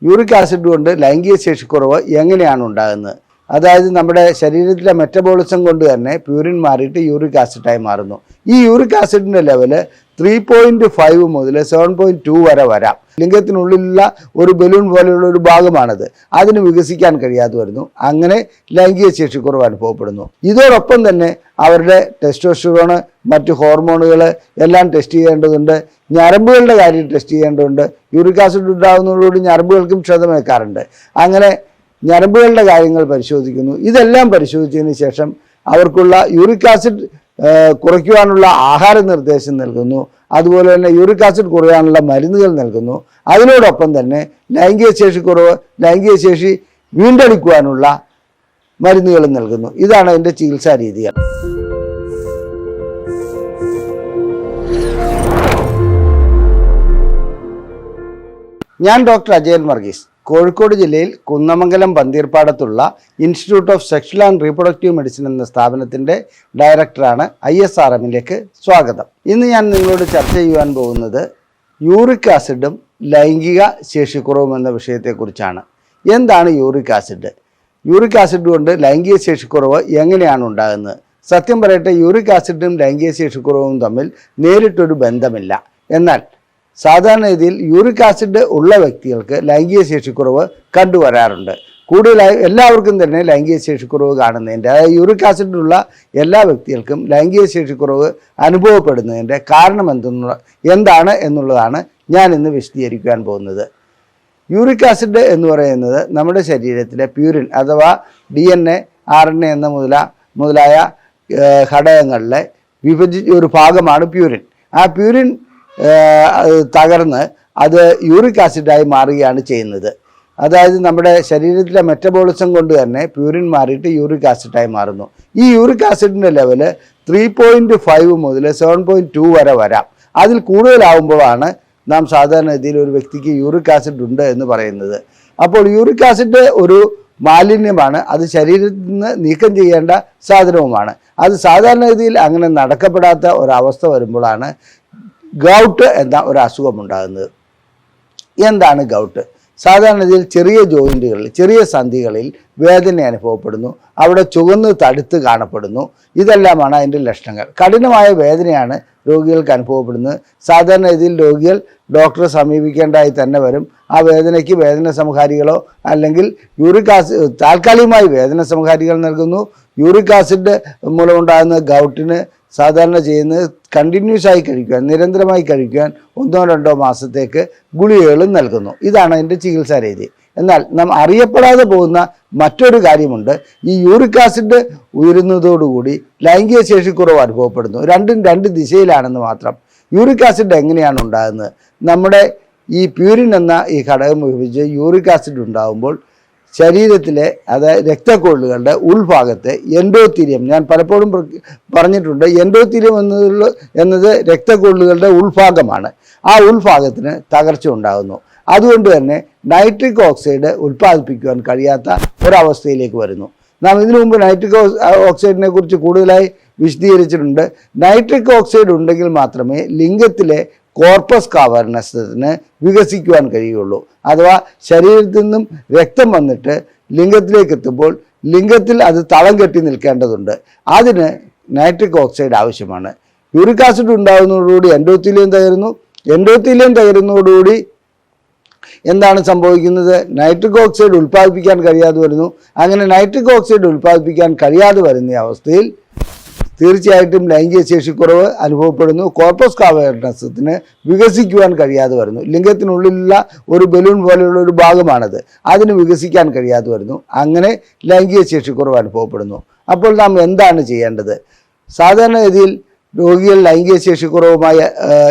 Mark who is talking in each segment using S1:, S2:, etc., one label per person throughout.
S1: Uric acid കൊണ്ട് ലൈംഗിക ശേഷിക്കുറവ് എങ്ങനെയാണ് ഉണ്ടാകുന്നത്? അതായത് നമ്മുടെ ശരീരത്തിലെ മെറ്റബോളിസം കൊണ്ട് തന്നെ പ്യൂരിൻ മാറിയിട്ട് യൂറിക് ആസിഡായി മാറുന്നു. ഈ യൂറിക് ആസിഡിൻ്റെ ലെവല് 3.5 മുതൽ 7.2 വരെ വരാം. ലിംഗത്തിനുള്ളിലുള്ള ഒരു ബലൂൺ പോലെയുള്ള ഒരു ഭാഗമാണത്. അതിന് വികസിക്കാൻ കഴിയാതെ വരുന്നു. അങ്ങനെ ലൈംഗിക ശേഷിക്കുറവ് അനുഭവപ്പെടുന്നു. ഇതോടൊപ്പം തന്നെ അവരുടെ ടെസ്റ്റോസ്റ്ററോണ്, മറ്റ് ഹോർമോണുകൾ എല്ലാം ടെസ്റ്റ് ചെയ്യേണ്ടതുണ്ട്. ഞരമ്പുകളുടെ കാര്യം ടെസ്റ്റ് ചെയ്യേണ്ടതുണ്ട്. യൂറിക് ആസിഡ് ഉണ്ടാകുന്നതോടുകൂടി ഞരമ്പുകൾക്കും ക്ഷതമേൽക്കാറുണ്ട്. അങ്ങനെ ഞരമ്പുകളുടെ കാര്യങ്ങൾ പരിശോധിക്കുന്നു. ഇതെല്ലാം പരിശോധിച്ചതിന് ശേഷം അവർക്കുള്ള യൂറിക് ആസിഡ് കുറയ്ക്കുവാനുള്ള ആഹാര നിർദ്ദേശം നൽകുന്നു. അതുപോലെ തന്നെ യൂറിക് ആസിഡ് കുറയാനുള്ള മരുന്നുകൾ നൽകുന്നു. അതിനോടൊപ്പം തന്നെ ലൈംഗിക ശേഷിക്കുറവ്, ലൈംഗിക ശേഷി വീണ്ടെടുക്കുവാനുള്ള മരുന്നുകളും നൽകുന്നു. ഇതാണ് അതിൻ്റെ ചികിത്സാ രീതികൾ. ഞാൻ ഡോക്ടർ അജയൻ വർഗീസ്, കോഴിക്കോട് ജില്ലയിൽ കുന്നമംഗലം പന്തീർപ്പാടത്തുള്ള institute of sexual and reproductive medicine എന്ന സ്ഥാപനത്തിൻ്റെ ഡയറക്ടറാണ്. ISRMലേക്ക് സ്വാഗതം. ഇന്ന് ഞാൻ നിങ്ങളോട് ചർച്ച ചെയ്യുവാൻ പോകുന്നത് യൂറിക് ആസിഡും ലൈംഗിക ശേഷിക്കുറവും എന്ന വിഷയത്തെക്കുറിച്ചാണ്. എന്താണ് യൂറിക് ആസിഡ്? യൂറിക് ആസിഡ് കൊണ്ട് ലൈംഗിക ശേഷിക്കുറവ് എങ്ങനെയാണ് ഉണ്ടാകുന്നത്? സത്യം പറയട്ടെ, യൂറിക് ആസിഡും ലൈംഗിക ശേഷിക്കുറവും തമ്മിൽ നേരിട്ടൊരു ബന്ധമില്ല. എന്നാൽ സാധാരണഗതിയിൽ യൂറിക് ആസിഡ് ഉള്ള വ്യക്തികൾക്ക് ലൈംഗിക ശേഷിക്കുറവ് കണ്ടുവരാറുണ്ട്. കൂടുതലായി എല്ലാവർക്കും തന്നെ ലൈംഗിക ശേഷിക്കുറവ് കാണുന്നതിൻ്റെ, അതായത് യൂറിക് ആസിഡുള്ള എല്ലാ വ്യക്തികൾക്കും ലൈംഗിക ശേഷിക്കുറവ് അനുഭവപ്പെടുന്നതിൻ്റെ കാരണം എന്താണ് എന്നുള്ളതാണ് ഞാൻ ഇന്ന് വിശദീകരിക്കാൻ പോകുന്നത്. യൂറിക് ആസിഡ് എന്ന് പറയുന്നത് നമ്മുടെ ശരീരത്തിലെ പ്യൂരിൻ അഥവാ DNA, RNA എന്ന മുതലായ ഘടകങ്ങളിലെ ഒരു ഭാഗമാണ് പ്യൂരിൻ. ആ പ്യൂരിൻ തകർന്ന് അത് യൂറിക് ആസിഡായി മാറുകയാണ് ചെയ്യുന്നത്. അതായത് നമ്മുടെ ശരീരത്തിലെ മെറ്റബോളിസം കൊണ്ട് തന്നെ പ്യൂരിൻ മാറിയിട്ട് യൂറിക് ആസിഡായി മാറുന്നു. ഈ യൂറിക് ആസിഡിൻ്റെ ലെവല് 3.5 മുതൽ 7.2 വരെ വരാം. അതിൽ കൂടുതലാവുമ്പോഴാണ് നാം സാധാരണഗതിയിൽ ഒരു വ്യക്തിക്ക് യൂറിക് ആസിഡ് ഉണ്ട് എന്ന് പറയുന്നത്. അപ്പോൾ യൂറിക് ആസിഡ് ഒരു മാലിന്യമാണ്. അത് ശരീരത്തിൽ നിന്ന് നീക്കം ചെയ്യേണ്ട സാധനവുമാണ്. അത് സാധാരണഗതിയിൽ അങ്ങനെ നടക്കപ്പെടാത്ത ഒരവസ്ഥ വരുമ്പോഴാണ് ഗൗട്ട് എന്ന ഒരു അസുഖമുണ്ടാകുന്നത്. എന്താണ് ഗൗട്ട്? സാധാരണഗതിയിൽ ചെറിയ ജോയിൻറ്റുകളിൽ, ചെറിയ സന്ധികളിൽ വേദന അനുഭവപ്പെടുന്നു. അവിടെ ചുവന്ന് തടുത്ത് കാണപ്പെടുന്നു. ഇതെല്ലാമാണ് അതിൻ്റെ ലക്ഷണങ്ങൾ. കഠിനമായ വേദനയാണ് രോഗികൾക്ക് അനുഭവപ്പെടുന്നത്. സാധാരണഗതിയിൽ രോഗികൾ ഡോക്ടറെ സമീപിക്കേണ്ടതായി തന്നെ വരും. ആ വേദനയ്ക്ക് വേദന സംഹാരികളോ അല്ലെങ്കിൽ യൂറിക് ആസിഡ്, താൽക്കാലികമായി വേദന സംഹാരികൾ നൽകുന്നു. യൂറിക് ആസിഡ് മൂലമുണ്ടാകുന്ന ഗൗട്ടിന് സാധാരണ ചെയ്യുന്നത് കണ്ടിന്യൂസ് ആയി കഴിക്കുവാൻ, നിരന്തരമായി കഴിക്കുവാൻ 1-2 മാസത്തേക്ക് ഗുളികകളും നൽകുന്നു. ഇതാണ് അതിൻ്റെ ചികിത്സാ രീതി. എന്നാൽ നാം അറിയപ്പെടാതെ പോകുന്ന മറ്റൊരു കാര്യമുണ്ട്. ഈ യൂറിക് ആസിഡ് ഉയരുന്നതോടുകൂടി ലൈംഗിക ശേഷിക്കുറവ് അനുഭവപ്പെടുന്നു. രണ്ടും രണ്ട് ദിശയിലാണെന്ന് മാത്രം. യൂറിക് ആസിഡ് എങ്ങനെയാണ് ഉണ്ടാകുന്നത്? നമ്മുടെ ഈ പ്യൂരിൻ എന്ന ഈ ഘടകം ഉപയോഗിച്ച് യൂറിക് ആസിഡ് ഉണ്ടാകുമ്പോൾ ശരീരത്തിലെ, അതായത് രക്തക്കൊള്ളുകളുടെ ഉൾഭാഗത്തെ എൻഡോത്തീലിയം, ഞാൻ പലപ്പോഴും പറഞ്ഞിട്ടുണ്ട്, എൻഡോത്തീലിയം എന്നത് രക്തക്കൊള്ളുകളുടെ ഉൾഭാഗമാണ്. ആ ഉൾഭാഗത്തിന് തകർച്ച ഉണ്ടാകുന്നു. അതുകൊണ്ട് തന്നെ നൈട്രിക് ഓക്സൈഡ് ഉൽപ്പാദിപ്പിക്കുവാൻ കഴിയാത്ത ഒരവസ്ഥയിലേക്ക് വരുന്നു. നാം ഇതിനു മുമ്പ് നൈട്രിക് ഓക്സൈഡിനെ കുറിച്ച് കൂടുതലായി വിശദീകരിച്ചിട്ടുണ്ട്. നൈട്രിക് ഓക്സൈഡ് ഉണ്ടെങ്കിൽ മാത്രമേ ലിംഗത്തിലെ കോർപ്പസ് കാവർനസിന് വികസിക്കുവാൻ കഴിയുള്ളൂ. അഥവാ ശരീരത്തിൽ നിന്നും രക്തം വന്നിട്ട് ലിംഗത്തിലേക്ക് എത്തുമ്പോൾ ലിംഗത്തിൽ അത് തളം കെട്ടി നിൽക്കേണ്ടതുണ്ട്. അതിന് നൈട്രിക് ഓക്സൈഡ് ആവശ്യമാണ്. യൂറിക് ആസിഡ് ഉണ്ടാകുന്നതോടുകൂടി എൻഡോത്തീലിയം തകരുന്നു. എൻഡോത്തീലിയം തകരുന്നതോടുകൂടി എന്താണ് സംഭവിക്കുന്നത്? നൈട്രിക് ഓക്സൈഡ് ഉൽപ്പാദിപ്പിക്കാൻ കഴിയാതെ വരുന്നു. അങ്ങനെ നൈട്രിക് ഓക്സൈഡ് ഉൽപ്പാദിപ്പിക്കാൻ കഴിയാതെ വരുന്ന അവസ്ഥയിൽ തീർച്ചയായിട്ടും ലൈംഗിക ശേഷിക്കുറവ് അനുഭവപ്പെടുന്നു. കോർപ്പസ് കാവേർനസത്തിന് വികസിക്കുവാൻ കഴിയാതെ വരുന്നു. ലിംഗത്തിനുള്ളിലുള്ള ഒരു ബലൂൺ പോലെയുള്ള ഒരു ഭാഗമാണത്. അതിന് വികസിക്കാൻ കഴിയാതെ വരുന്നു. അങ്ങനെ ലൈംഗിക ശേഷിക്കുറവ് അനുഭവപ്പെടുന്നു. അപ്പോൾ നാം എന്താണ് ചെയ്യേണ്ടത്? സാധാരണഗതിയിൽ രോഗികൾ ലൈംഗിക ശേഷിക്കുറവുമായി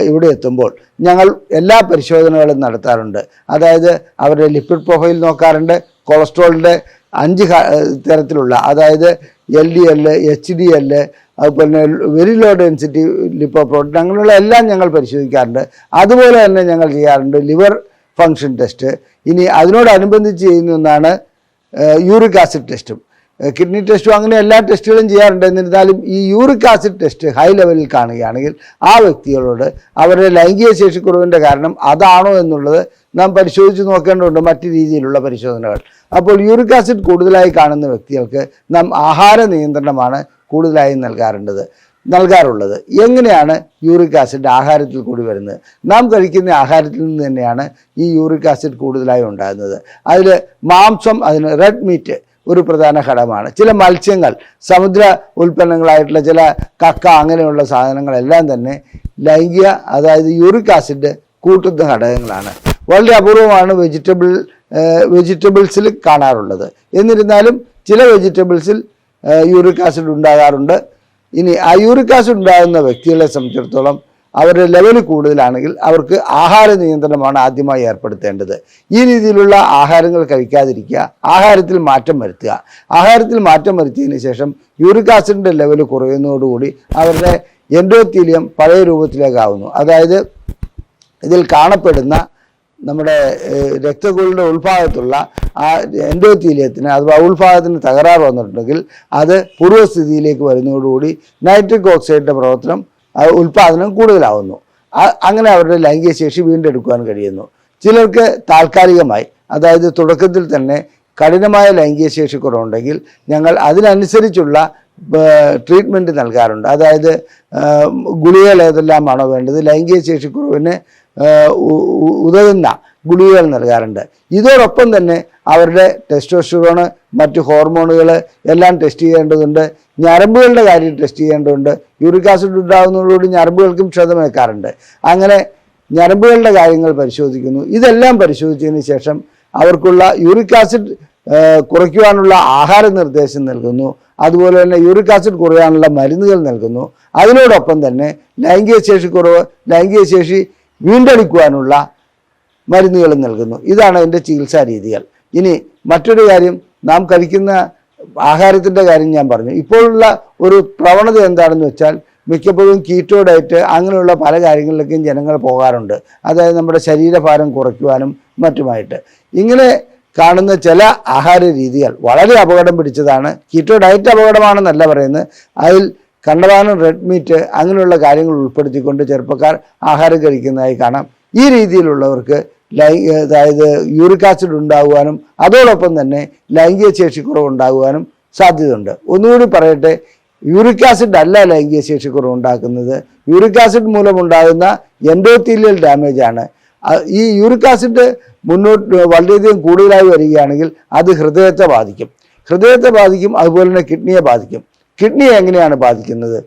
S1: ഇവിടെ എത്തുമ്പോൾ ഞങ്ങൾ എല്ലാ പരിശോധനകളും നടത്താറുണ്ട്. അതായത് അവരുടെ ലിപ്പിഡ് പ്രൊഫൈൽ നോക്കാറുണ്ട്. കൊളസ്ട്രോളിൻ്റെ 5 തരത്തിലുള്ള, അതായത് LDL, HDL, അതുപോലെ വെരി ലോ ഡെൻസിറ്റി ലിപ്പോപ്രോട്ടീൻ, അങ്ങനെയുള്ള എല്ലാം ഞങ്ങൾ പരിശോധിക്കാറുണ്ട്. അതുപോലെ തന്നെ ഞങ്ങൾ ചെയ്യാറുണ്ട് ലിവർ ഫങ്ഷൻ ടെസ്റ്റ്. ഇനി അതിനോടനുബന്ധിച്ച് ചെയ്യുന്ന ഒന്നാണ് യൂറിക് ആസിഡ് ടെസ്റ്റും. കിഡ്നി ടെസ്റ്റും അങ്ങനെ എല്ലാ ടെസ്റ്റുകളും ചെയ്യാറുണ്ട്. എന്നിരുന്നാലും ഈ യൂറിക് ആസിഡ് ടെസ്റ്റ് ഹൈ ലെവലിൽ കാണുകയാണെങ്കിൽ ആ വ്യക്തികളോട് അവരുടെ ലൈംഗിക ശേഷിക്കുറവിൻ്റെ കാരണം അതാണോ എന്നുള്ളത് നാം പരിശോധിച്ച് നോക്കേണ്ടതുണ്ട്, മറ്റു രീതിയിലുള്ള പരിശോധനകൾ. അപ്പോൾ യൂറിക് ആസിഡ് കൂടുതലായി കാണുന്ന വ്യക്തികൾക്ക് നാം ആഹാര നിയന്ത്രണമാണ് കൂടുതലായി നൽകാറുള്ളത്. എങ്ങനെയാണ് യൂറിക് ആസിഡ് ആഹാരത്തിൽ കൂടി വരുന്നത്? നാം കഴിക്കുന്ന ആഹാരത്തിൽ നിന്ന് തന്നെയാണ് ഈ യൂറിക് ആസിഡ് കൂടുതലായി ഉണ്ടാകുന്നത്. അതിൽ മാംസം, അതിന് റെഡ് മീറ്റ് ഒരു പ്രധാന ഘടകമാണ്. ചില മത്സ്യങ്ങൾ, സമുദ്ര ഉൽപ്പന്നങ്ങളായിട്ടുള്ള ചില കക്ക, അങ്ങനെയുള്ള സാധനങ്ങളെല്ലാം തന്നെ അതായത് യൂറിക് ആസിഡ് കൂട്ടുന്ന ഘടകങ്ങളാണ്. വളരെ അപൂർവമാണ് വെജിറ്റബിൾസിൽ കാണാറുള്ളത്. എന്നിരുന്നാലും ചില വെജിറ്റബിൾസിൽ യൂറിക് ആസിഡ് ഉണ്ടാകാറുണ്ട്. ഇനി ആ യൂറിക് ആസിഡ് ഉണ്ടാകുന്ന വ്യക്തികളെ സംബന്ധിച്ചിടത്തോളം അവരുടെ ലെവൽ കൂടുതലാണെങ്കിൽ അവർക്ക് ആഹാര നിയന്ത്രണമാണ് ആദ്യമായി ഏർപ്പെടുത്തേണ്ടത്. ഈ രീതിയിലുള്ള ആഹാരങ്ങൾ കഴിക്കാതിരിക്കുക, ആഹാരത്തിൽ മാറ്റം വരുത്തുക. ആഹാരത്തിൽ മാറ്റം വരുത്തിയതിന് ശേഷം യൂറിക് ആസിഡിൻ്റെ ലെവൽ കുറയുന്നതോടുകൂടി അവരുടെ എൻഡോത്തീലിയം പഴയ രൂപത്തിലേക്കാവുന്നു. അതായത് ഇതിൽ കാണപ്പെടുന്ന നമ്മുടെ രക്തക്കുഴലിൻ്റെ ഉൾഭാഗത്തുള്ള ആ എൻഡോത്തീലിയത്തിന് അഥവാ ഉൾഭാഗത്തിന് തകരാറ് വന്നിട്ടുണ്ടെങ്കിൽ അത് പൂർവ്വസ്ഥിതിയിലേക്ക് വരുന്നതോടുകൂടി നൈട്രിക് ഓക്സൈഡിൻ്റെ ഉൽപ്പാദനം കൂടുതലാവുന്നു. അങ്ങനെ അവരുടെ ലൈംഗിക ശേഷി വീണ്ടെടുക്കുവാൻ കഴിയുന്നു. ചിലർക്ക് താൽക്കാലികമായി, അതായത് തുടക്കത്തിൽ തന്നെ കഠിനമായ ലൈംഗിക ശേഷി കുറവുണ്ടെങ്കിൽ ഞങ്ങൾ അതിനനുസരിച്ചുള്ള ട്രീറ്റ്മെൻറ്റ് നൽകാറുണ്ട്. അതായത് ഗുളികകൾ ഏതെല്ലാമാണോ വേണ്ടത്, ലൈംഗിക ശേഷിക്കുറവിന് ഉതകുന്ന ഗുളികകൾ നൽകാറുണ്ട്. ഇതോടൊപ്പം തന്നെ അവരുടെ ടെസ്റ്റോസ്റ്ററോൺ, മറ്റ് ഹോർമോണുകൾ എല്ലാം ടെസ്റ്റ് ചെയ്യേണ്ടതുണ്ട്. ഞരമ്പുകളുടെ കാര്യം ടെസ്റ്റ് ചെയ്യേണ്ടതുണ്ട്. യൂറിക് ആസിഡ് ഉണ്ടാകുന്നതോടുകൂടി ഞരമ്പുകൾക്കും ക്ഷതമേൽക്കാറുണ്ട്. അങ്ങനെ ഞരമ്പുകളുടെ കാര്യങ്ങൾ പരിശോധിക്കുന്നു. ഇതെല്ലാം പരിശോധിച്ചതിന് ശേഷം അവർക്കുള്ള യൂറിക് ആസിഡ് കുറയ്ക്കുവാനുള്ള ആഹാര നിർദ്ദേശം നൽകുന്നു. അതുപോലെ തന്നെ യൂറിക് ആസിഡ് കുറയാനുള്ള മരുന്നുകൾ നൽകുന്നു. അതിനോടൊപ്പം തന്നെ ലൈംഗിക ശേഷി വീണ്ടെടുക്കുവാനുള്ള മരുന്നുകളും നൽകുന്നു. ഇതാണ് അതിൻ്റെ ചികിത്സാ രീതികൾ. ഇനി മറ്റൊരു കാര്യം, നാം കഴിക്കുന്ന ആഹാരത്തിൻ്റെ കാര്യം ഞാൻ പറഞ്ഞു. ഇപ്പോഴുള്ള ഒരു പ്രവണത എന്താണെന്ന് വെച്ചാൽ മിക്കപ്പോഴും കീറ്റോ ഡയറ്റ് അങ്ങനെയുള്ള പല കാര്യങ്ങളിലേക്കും ജനങ്ങൾ പോകാറുണ്ട്. അതായത് നമ്മുടെ ശരീരഭാരം കുറയ്ക്കുവാനും മറ്റുമായിട്ട്. ഇങ്ങനെ കാണുന്ന ചില ആഹാര രീതികൾ വളരെ അപകടം പിടിച്ചതാണ്. കീറ്റോ ഡയറ്റ് അപകടമാണെന്നല്ല പറയുന്നത്, അതിൽ കണ്ടമാനം റെഡ് മീറ്റ് അങ്ങനെയുള്ള കാര്യങ്ങൾ ഉൾപ്പെടുത്തിക്കൊണ്ട് ചെറുപ്പക്കാർ ആഹാരം കഴിക്കുന്നതായി കാണാം. ഈ രീതിയിലുള്ളവർക്ക് അതായത് യൂറിക് ആസിഡ് ഉണ്ടാകുവാനും അതോടൊപ്പം തന്നെ ലൈംഗിക ശേഷിക്കുറവ് ഉണ്ടാകുവാനും സാധ്യതയുണ്ട്. ഒന്നുകൂടി പറയട്ടെ, യൂറിക് ആസിഡ് അല്ല ലൈംഗിക ശേഷിക്കുറവ് ഉണ്ടാക്കുന്നത്. യൂറിക് ആസിഡ് മൂലമുണ്ടാകുന്ന എൻഡോത്തീലിയൽ ഡാമേജ് ആണ്. ഈ യൂറിക് ആസിഡ് വളരെയധികം കൂടുതലായി വരികയാണെങ്കിൽ അത് ഹൃദയത്തെ ബാധിക്കും. അതുപോലെ തന്നെ കിഡ്നിയെ ബാധിക്കും. കിഡ്നിയെ എങ്ങനെയാണ് ബാധിക്കുന്നത്?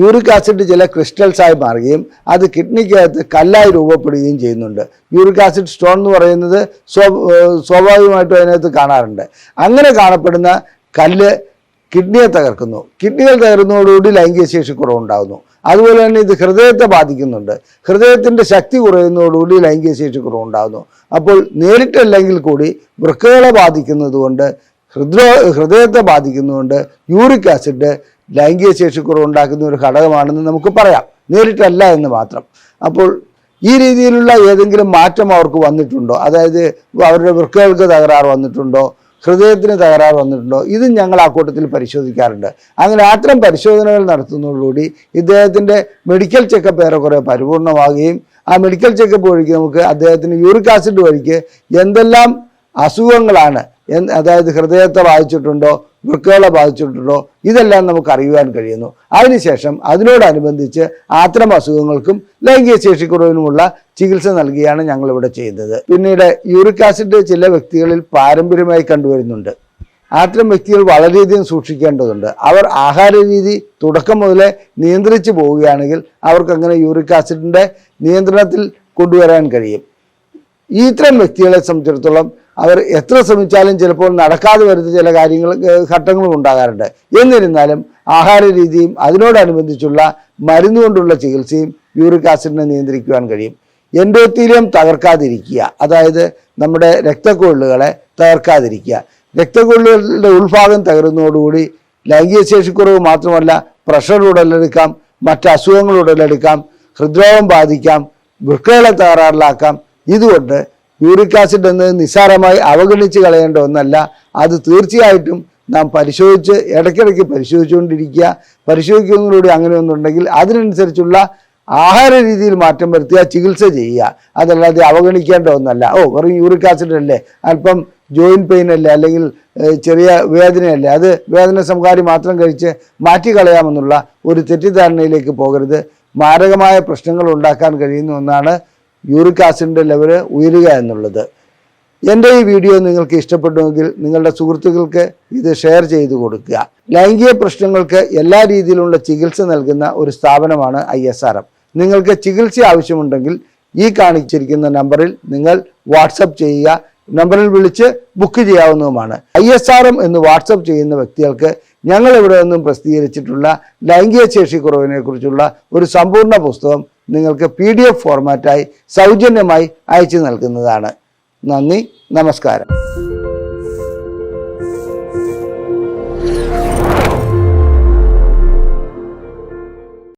S1: യൂറിക് ആസിഡ് ചില ക്രിസ്റ്റൽസായി മാറുകയും അത് കിഡ്നിക്കകത്ത് കല്ലായി രൂപപ്പെടുകയും ചെയ്യുന്നുണ്ട്. യൂറിക് ആസിഡ് സ്റ്റോൺ എന്ന് പറയുന്നത് സ്വാഭാവികമായിട്ടും അതിനകത്ത് കാണാറുണ്ട്. അങ്ങനെ കാണപ്പെടുന്ന കല്ല് കിഡ്നിയെ തകർക്കുന്നു. കിഡ്നികൾ തകരുന്നതോടുകൂടി ലൈംഗിക ശേഷി കുറവുണ്ടാകുന്നു. അതുപോലെ തന്നെ ഇത് ഹൃദയത്തെ ബാധിക്കുന്നുണ്ട്. ഹൃദയത്തിൻ്റെ ശക്തി കുറയുന്നതോടുകൂടി ലൈംഗിക ശേഷി കുറവുണ്ടാകുന്നു. അപ്പോൾ നേരിട്ടല്ലെങ്കിൽ കൂടി വൃക്കകളെ ബാധിക്കുന്നത് കൊണ്ട്, ഹൃദയത്തെ ബാധിക്കുന്നതുകൊണ്ട് യൂറിക് ആസിഡ് ലൈംഗിക ശേഷിക്കുറവുണ്ടാക്കുന്ന ഒരു ഘടകമാണെന്ന് നമുക്ക് പറയാം, നേരിട്ടല്ല എന്ന് മാത്രം. അപ്പോൾ ഈ രീതിയിലുള്ള ഏതെങ്കിലും മാറ്റം അവർക്ക് വന്നിട്ടുണ്ടോ? അതായത് അവരുടെ വൃക്കകൾക്ക് തകരാറ് വന്നിട്ടുണ്ടോ, ഹൃദയത്തിന് തകരാറ് വന്നിട്ടുണ്ടോ? ഇതും ഞങ്ങൾ ആ കൂട്ടത്തിൽ പരിശോധിക്കാറുണ്ട്. അങ്ങനെ അത്തരം പരിശോധനകൾ നടത്തുന്നതോടുകൂടി ഇദ്ദേഹത്തിൻ്റെ മെഡിക്കൽ ചെക്കപ്പ് ഏറെക്കുറെ പരിപൂർണമാകുകയും ആ മെഡിക്കൽ ചെക്കപ്പ് വഴിക്ക് നമുക്ക് അദ്ദേഹത്തിന് യൂറിക് ആസിഡ് വഴിക്ക് എന്തെല്ലാം അസുഖങ്ങളാണ്, അതായത് ഹൃദയത്തെ ബാധിച്ചിട്ടുണ്ടോ, വൃക്കകളെ ബാധിച്ചിട്ടുണ്ടോ, ഇതെല്ലാം നമുക്ക് അറിയുവാൻ കഴിയുന്നു. അതിനുശേഷം അതിനോടനുബന്ധിച്ച് അത്തരം അസുഖങ്ങൾക്കും ലൈംഗിക ശേഷിക്കുറവിനുമുള്ള ചികിത്സ നൽകുകയാണ് ഞങ്ങളിവിടെ ചെയ്യുന്നത്. പിന്നീട് യൂറിക് ആസിഡ് ചില വ്യക്തികളിൽ പാരമ്പര്യമായി കണ്ടുവരുന്നുണ്ട്. അത്തരം വ്യക്തികൾ വളരെയധികം സൂക്ഷിക്കേണ്ടതുണ്ട്. അവർ ആഹാര രീതി തുടക്കം മുതലേ നിയന്ത്രിച്ചു പോവുകയാണെങ്കിൽ അവർക്കങ്ങനെ യൂറിക് ആസിഡിൻ്റെ നിയന്ത്രണത്തിൽ കൊണ്ടുവരാൻ കഴിയും. ഇത്തരം വ്യക്തികളെ സംബന്ധിച്ചിടത്തോളം അവർ എത്ര ശ്രമിച്ചാലും ചിലപ്പോൾ നടക്കാതെ വരുന്ന ചില ഘട്ടങ്ങളും ഉണ്ടാകാറുണ്ട്. എന്നിരുന്നാലും ആഹാര രീതിയും അതിനോടനുബന്ധിച്ചുള്ള മരുന്ന് കൊണ്ടുള്ള ചികിത്സയും യൂറിക് ആസിഡിനെ നിയന്ത്രിക്കുവാൻ കഴിയും. എൻഡോത്തീലിയം തകർക്കാതിരിക്കുക, അതായത് നമ്മുടെ രക്തക്കൊഴലുകളെ തകർക്കാതിരിക്കുക. രക്തക്കൊഴലുകളുടെ ഉൾഭാഗം തകരുന്നതോടുകൂടി ലൈംഗിക ശേഷിക്കുറവ് മാത്രമല്ല, പ്രഷർ ഉടലെടുക്കാം, മറ്റ് അസുഖങ്ങൾ ഉടലെടുക്കാം, ഹൃദ്രോഗം ബാധിക്കാം, വൃക്കകളെ തകരാറിലാക്കാം. ഇതുകൊണ്ട് യൂറിക് ആസിഡ് എന്നത് നിസ്സാരമായി അവഗണിച്ച് കളയേണ്ട ഒന്നല്ല. അത് തീർച്ചയായിട്ടും നാം പരിശോധിച്ച് ഇടയ്ക്കിടയ്ക്ക് പരിശോധിച്ചുകൊണ്ടിരിക്കുക. പരിശോധിക്കുന്നതിലൂടെ അങ്ങനെ ഒന്നുണ്ടെങ്കിൽ അതിനനുസരിച്ചുള്ള ആഹാര രീതിയിൽ മാറ്റം വരുത്തുക, ചികിത്സ ചെയ്യുക. അതല്ലാതെ അവഗണിക്കേണ്ട ഒന്നല്ല. വെറും യൂറിക് ആസിഡ് അല്ലേ, അല്പം ജോയിൻറ്റ് പെയിൻ അല്ലേ, അല്ലെങ്കിൽ ചെറിയ വേദനയല്ലേ, അത് വേദന സംഹാരി മാത്രം കഴിച്ച് മാറ്റിക്കളയാമെന്നുള്ള ഒരു തെറ്റിദ്ധാരണയിലേക്ക് പോകരുത്. മാരകമായ പ്രശ്നങ്ങൾ ഉണ്ടാക്കാൻ കഴിയുന്ന ഒന്നാണ് യൂറിക് ആസിഡിൻ്റെ ലെവൽ ഉയരുക എന്നുള്ളത്. എൻ്റെ ഈ വീഡിയോ നിങ്ങൾക്ക് ഇഷ്ടപ്പെട്ടുവെങ്കിൽ നിങ്ങളുടെ സുഹൃത്തുക്കൾക്ക് ഇത് ഷെയർ ചെയ്ത് കൊടുക്കുക. ലൈംഗിക പ്രശ്നങ്ങൾക്ക് എല്ലാ രീതിയിലുള്ള ചികിത്സ നൽകുന്ന ഒരു സ്ഥാപനമാണ് ISRM. നിങ്ങൾക്ക് ചികിത്സ ആവശ്യമുണ്ടെങ്കിൽ ഈ കാണിച്ചിരിക്കുന്ന നമ്പറിൽ നിങ്ങൾ വാട്സപ്പ് ചെയ്യുക. നമ്പറിൽ വിളിച്ച് ബുക്ക് ചെയ്യാവുന്നതുമാണ്. ISRM എന്ന് വാട്സപ്പ് ചെയ്യുന്ന വ്യക്തികൾക്ക് ഞങ്ങൾ ഇവിടെ നിന്നും പ്രസിദ്ധീകരിച്ചിട്ടുള്ള ലൈംഗിക ശേഷിക്കുറവിനെ കുറിച്ചുള്ള ഒരു സമ്പൂർണ്ണ പുസ്തകം നിങ്ങൾക്ക് PDF ഫോർമാറ്റായി സൗജന്യമായി അയച്ചു നൽകുന്നതാണ്. നന്ദി, നമസ്കാരം.